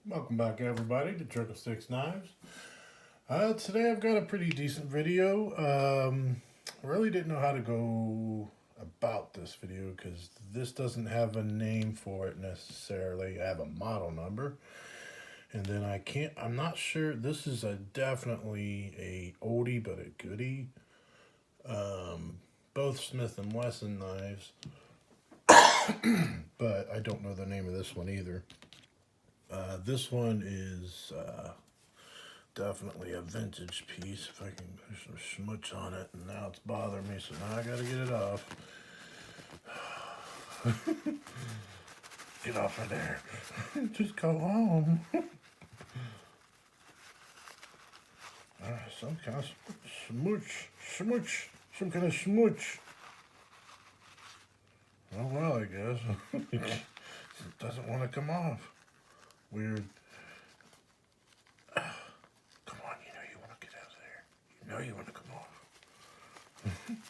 Welcome back, everybody, to Trick of Six Knives. Today I've got a pretty decent video. I really didn't know how to go about this video because this doesn't have a name for it necessarily. I have a model number, and then I'm not sure. This is definitely a oldie but a goodie. Both Smith and Wesson knives, but I don't know the name of this one either. This one is definitely a vintage piece. If I can put some schmutz on it, and now it's bothering me, so now I gotta get it off. Get off of there. Just go home. Some kind of smooch. Some kind of smooch. Oh well, I guess. It doesn't want to come off. Weird. Come on, you know you want to get out of there. You know you want to come off. Get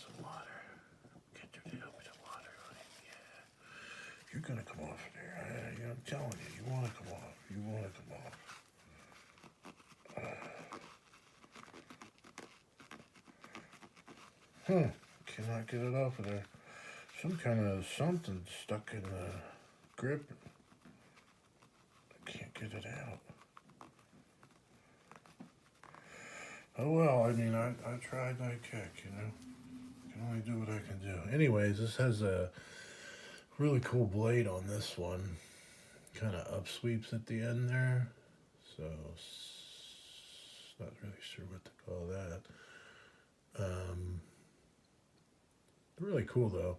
some water. Get your tail with some water on it. Yeah. You're going to come off there. I'm telling you, you want to come off. You want to come off. Cannot get it off of there. Some kind of something stuck in the grip. I can't get it out. Oh well, I mean, I tried, I kick, you know. Can only do what I can do. Anyways, this has a really cool blade on this one. Kind of upsweeps at the end there. So, not really sure what to call that. Really cool though.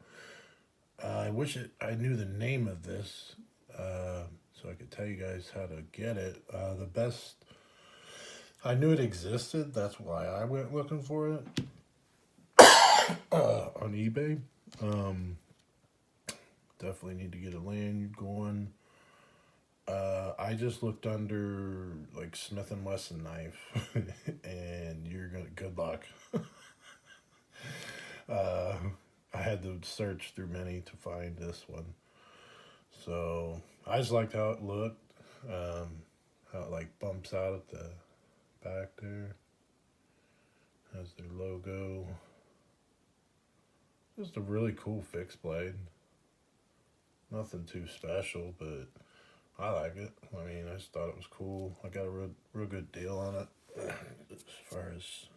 I wish I knew the name of this, so I could tell you guys how to get it. The best, I knew it existed. That's why I went looking for it on eBay. Definitely need to get a lanyard going. I just looked under like Smith and Wesson knife, and you're gonna good luck. I had to search through many to find this one. So I just liked how it looked, how it like bumps out at the back there. Has their logo. Just a really cool fixed blade. Nothing too special, but I like it. I mean, I just thought it was cool. I got a real good deal on it. As far as,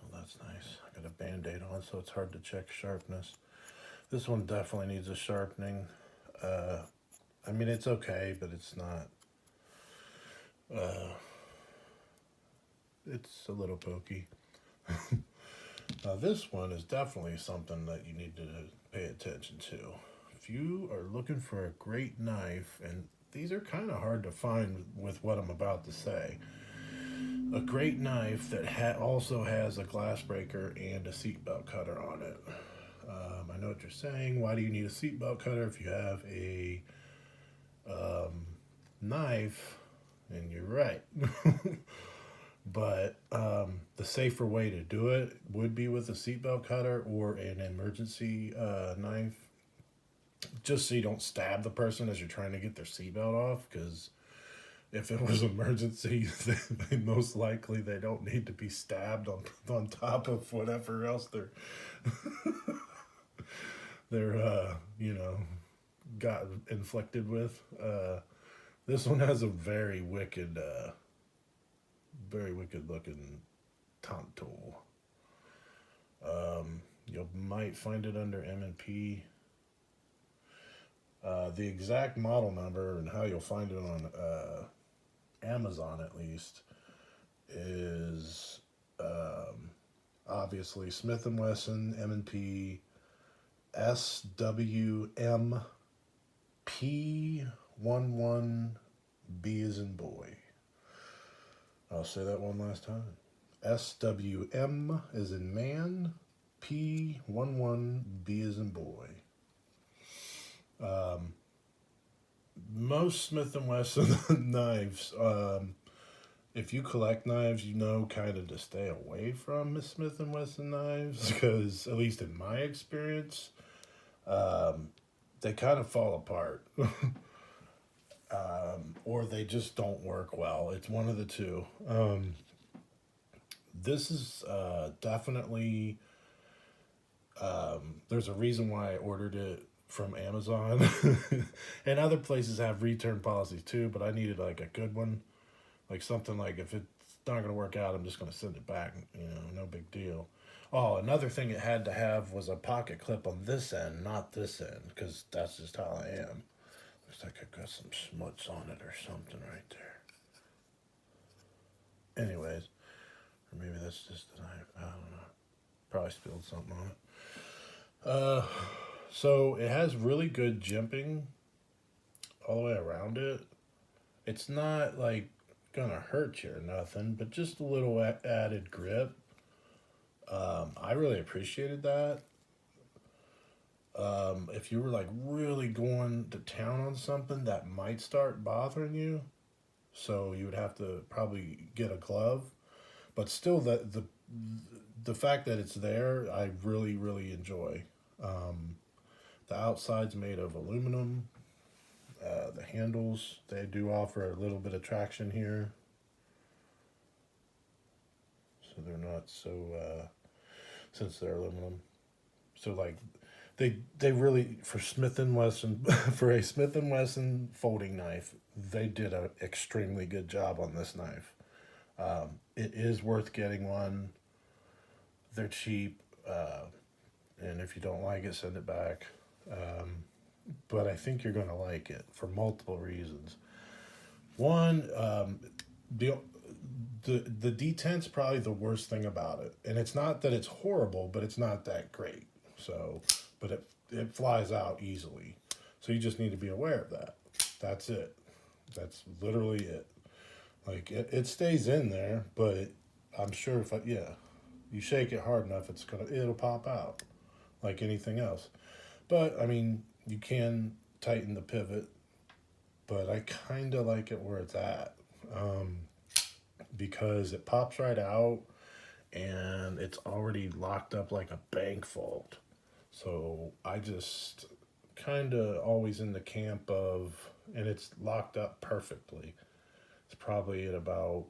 oh, that's nice. I got a band-aid on, so it's hard to check sharpness. This one definitely needs a sharpening. I mean, it's okay, but it's not. It's a little pokey. This one is definitely something that you need to pay attention to. If you are looking for a great knife, and these are kind of hard to find with what I'm about to say, a great knife that also has a glass breaker and a seatbelt cutter on it. I know what you're saying. Why do you need a seatbelt cutter if you have a knife? And you're right. But the safer way to do it would be with a seatbelt cutter or an emergency knife, just so you don't stab the person as you're trying to get their seatbelt off. Because if it was emergency, then most likely they don't need to be stabbed on top of whatever else they're got inflicted with. This one has a very wicked looking taunt tool. You might find it under M&P. The exact model number and how you'll find it on Amazon at least is obviously Smith and Wesson M&P SWM-P11B as in boy. I'll say that one last time. SWM as in man, P11B as in boy. Most Smith and Wesson knives, if you collect knives, you know kind of to stay away from Smith and Wesson knives because, at least in my experience, they kind of fall apart. or they just don't work well. It's one of the two. This is definitely, there's a reason why I ordered it from Amazon. And other places have return policies too, but I needed like a good one. Like something like if it's not going to work out, I'm just going to send it back. No big deal. Oh, another thing it had to have was a pocket clip on this end, not this end, because that's just how I am. Looks like I've got some smuts on it or something right there. Anyways, or maybe that's just the knife. I don't know. Probably spilled something on it. So it has really good jimping all the way around it. It's not like gonna hurt you or nothing, but just a little added grip. I really appreciated that. If you were like really going to town on something, that might start bothering you. So you would have to probably get a glove. But still, the fact that it's there, I really enjoy. The outside's made of aluminum. The handles, they do offer a little bit of traction here, so they're not so since they're aluminum. So like they really, for Smith and Wesson, for a Smith and Wesson folding knife, they did an extremely good job on this knife. It is worth getting one. They're cheap, and if you don't like it, send it back. But I think you're going to like it for multiple reasons. One, the the detent's probably the worst thing about it, and it's not that it's horrible, but it's not that great. So, but it flies out easily, so you just need to be aware of that. That's it. That's literally it. Like it stays in there, but I'm sure if you shake it hard enough, it'll pop out like anything else. But I mean, you can tighten the pivot, but I kind of like it where it's at, because it pops right out and it's already locked up like a bank vault. So I just kind of always in the camp of, and it's locked up perfectly. It's probably at about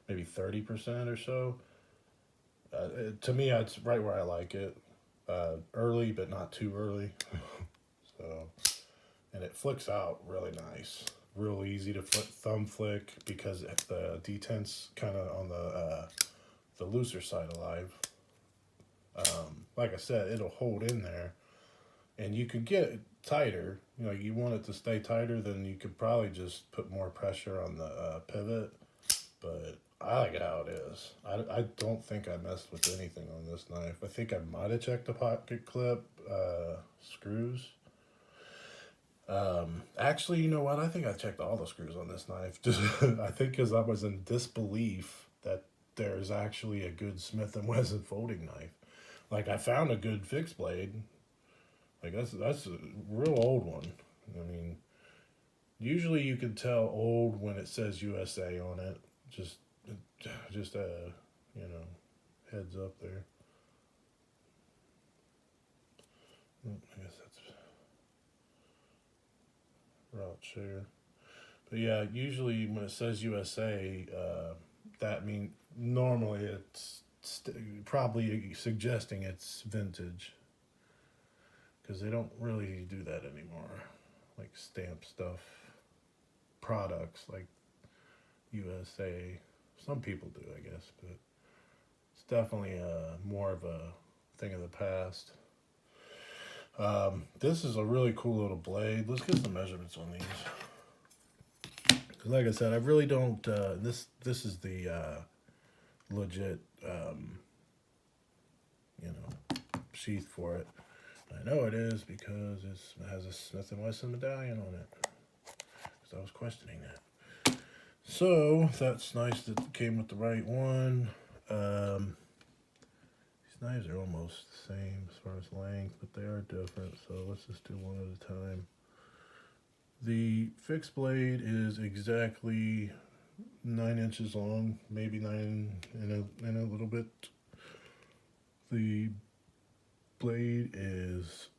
maybe 30% or so. To me, it's right where I like it. Early, but not too early. So, and it flicks out really nice. Real easy to thumb flick because the detent's kind of on the looser side alive. Like I said, it'll hold in there, and you could get it tighter. You want it to stay tighter, then you could probably just put more pressure on the pivot. But I like it how it is. I don't think I messed with anything on this knife. I think I might have checked the pocket clip screws. Actually, you know what? I think I checked all the screws on this knife. Just I think because I was in disbelief that there's actually a good Smith and Wesson folding knife. Like I found a good fixed blade. Like that's a real old one. I mean, usually you can tell old when it says USA on it. Just heads up there. I guess that's route share. But yeah, usually when it says USA, that means normally it's probably suggesting it's vintage, because they don't really do that anymore. Like stamp stuff, products like USA. Some people do, I guess, but it's definitely more of a thing of the past. This is a really cool little blade. Let's get some measurements on these. Because like I said, I really don't, this is the legit, sheath for it. I know it is because it has a Smith & Wesson medallion on it. Because I was questioning that. So, that's nice that it came with the right one. These knives are almost the same as far as length, but they are different, so let's just do one at a time. The fixed blade is exactly 9 inches long, maybe 9 and a little bit. The blade is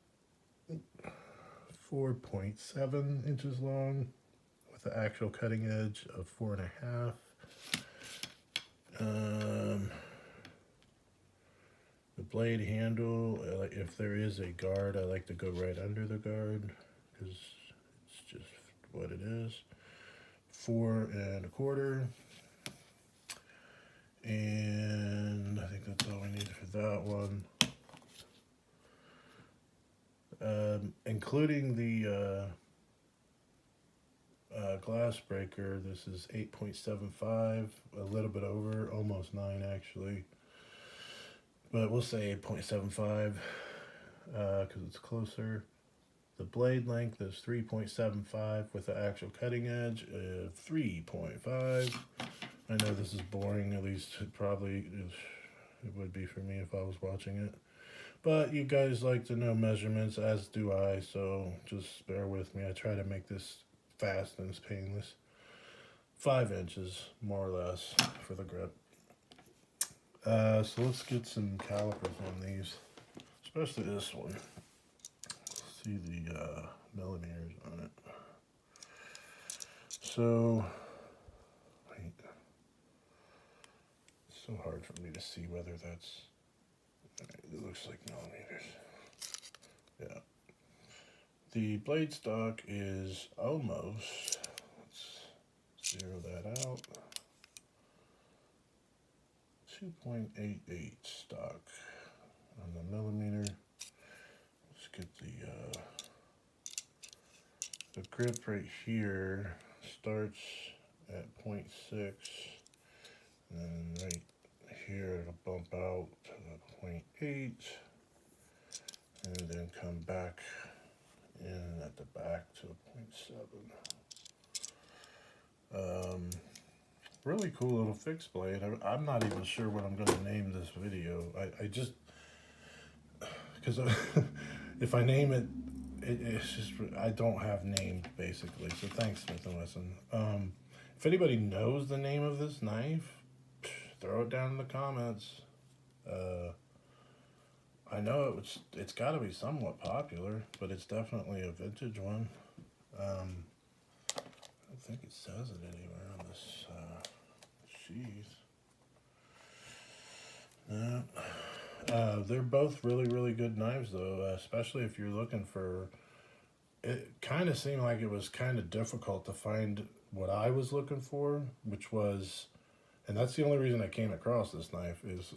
4.7 inches long with the actual cutting edge of 4.5. The blade handle, if there is a guard, I like to go right under the guard because it's just what it is. 4.25. And I think that's all we need for that one. Including the glass breaker, this is 8.75, a little bit over, almost 9 actually. But we'll say 8.75 because it's closer. The blade length is 3.75 with the actual cutting edge of 3.5. I know this is boring, at least it would be for me if I was watching it. But you guys like to know measurements, as do I, so just bear with me. I try to make this fast and as painless. 5 inches, more or less, for the grip. So let's get some calipers on these, especially this one. See the millimeters on it. So, wait. It's so hard for me to see whether that's, it looks like millimeters. Yeah. The blade stock is almost, let's zero that out, 2.88 stock on the millimeter. Let's get the grip right here starts at 0.6, and then right here it'll bump out to the 0.8, and then come back in at the back to a 0.7. Really cool little fixed blade. I'm not even sure what I'm going to name this video. I just, because if I name it, it's just, I don't have named basically. So thanks, Smith & Wesson. If anybody knows the name of this knife, throw it down in the comments. I know it's got to be somewhat popular, but it's definitely a vintage one. I don't think it says it anywhere on this sheath. No. They're both really, really good knives, though, especially if you're looking for... It kind of seemed like it was kind of difficult to find what I was looking for, which was... And that's the only reason I came across this knife is...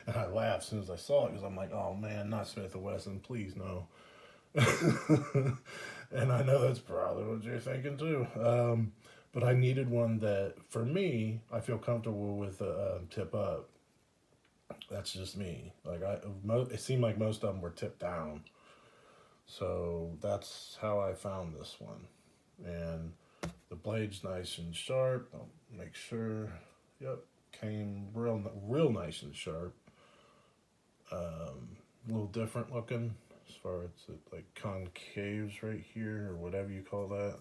and I laughed as soon as I saw it, because I'm like, oh, man, not Smith & Wesson, please, no. And I know that's probably what you're thinking, too. But I needed one that, for me, I feel comfortable with tip up. That's just me. Like it seemed like most of them were tipped down. So that's how I found this one. And the blade's nice and sharp. I'll make sure. Yep, came real nice and sharp. A little different looking as far as like concaves right here or whatever you call that.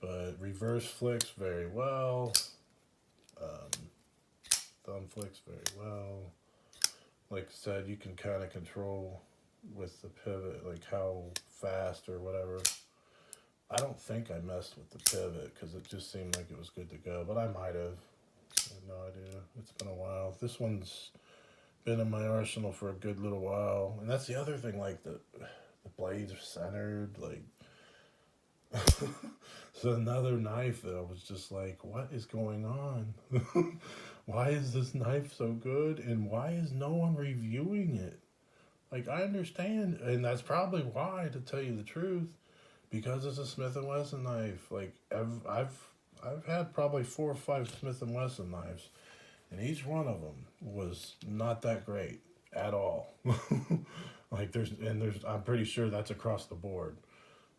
But reverse flicks very well. Thumb flicks very well. Like I said, you can kind of control with the pivot, like how fast or whatever. I don't think I messed with the pivot because it just seemed like it was good to go, but I might have. I have no idea. It's been a while. This one's been in my arsenal for a good little while. And that's the other thing, like the blades are centered, like... So another knife that I was just like, what is going on? Why is this knife so good? And why is no one reviewing it? Like, I understand, and that's probably why, to tell you the truth, because it's a Smith & Wesson knife. Like, I've had probably 4 or 5 Smith & Wesson knives, and each one of them was not that great at all. Like, I'm pretty sure that's across the board.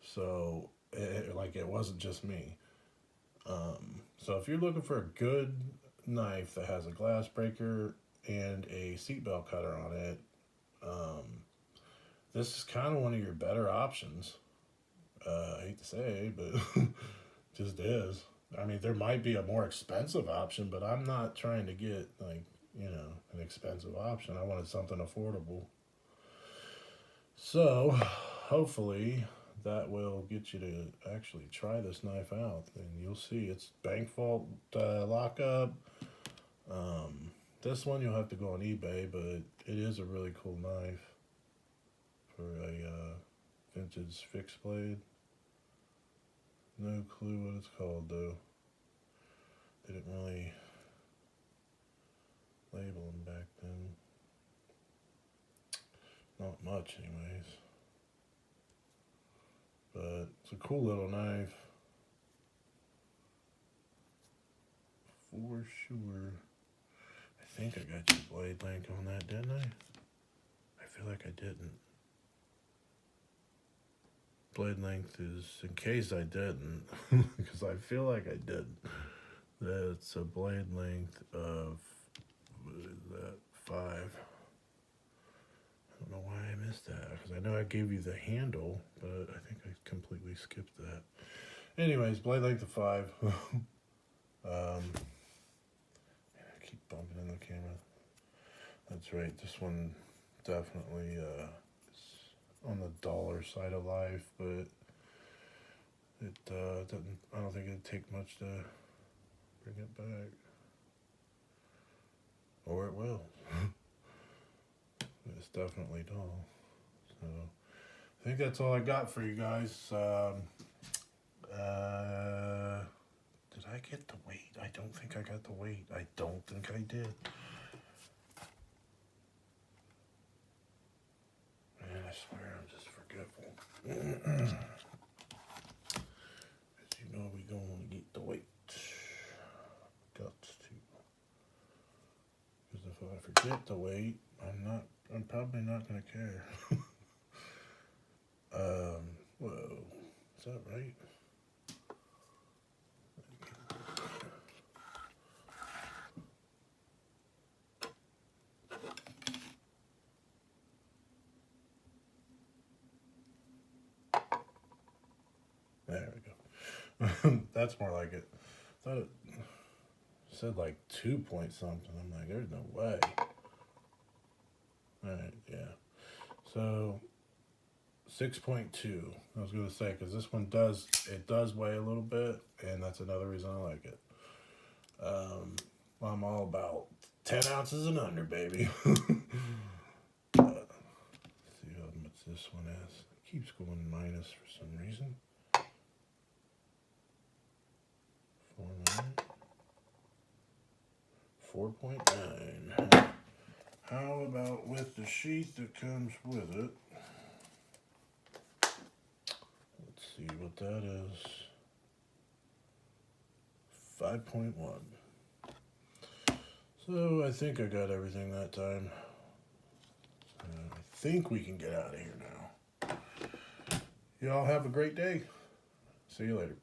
So... it wasn't just me. So if you're looking for a good knife that has a glass breaker and a seatbelt cutter on it, this is kind of one of your better options. I hate to say, but just is. I mean, there might be a more expensive option, but I'm not trying to get like, an expensive option. I wanted something affordable. So hopefully that will get you to actually try this knife out, and you'll see it's bank vault lockup. Um, this one you'll have to go on eBay, but it is a really cool knife for a vintage fixed blade. No clue what it's called though. They didn't really label them back then. Not much anyways. But it's a cool little knife. For sure. I think I got your blade link on that, didn't I? I feel like I didn't. Blade length is, in case I didn't, because I feel like I didn't. That's a blade length of, what is that, 5. I don't know why I missed that, because I know I gave you the handle, but I think I completely skipped that. Anyways, blade length of 5. I keep bumping in the camera. That's right, this one definitely is on the dollar side of life, but it doesn't, I don't think it'd take much to bring it back. Or it will. It's definitely dull. So I think that's all I got for you guys. Did I get the weight? I don't think I got the weight. I don't think I did. Man, I swear I'm just forgetful. As you know, we gonna get the weight. Got to. Because if I forget the weight, I'm probably not gonna care. Whoa, is that right? There we go. That's more like it. I thought it said like 2 point something. I'm like, there's no way. Alright, yeah. So 6.2. I was gonna say, because this one does weigh a little bit, and that's another reason I like it. I'm all about 10 ounces and under, baby. Let's see how much this one is. It keeps going minus for some reason. 4.9. How about with the sheath that comes with it? Let's see what that is. 5.1. So I think I got everything that time. I think we can get out of here now. Y'all have a great day. See you later.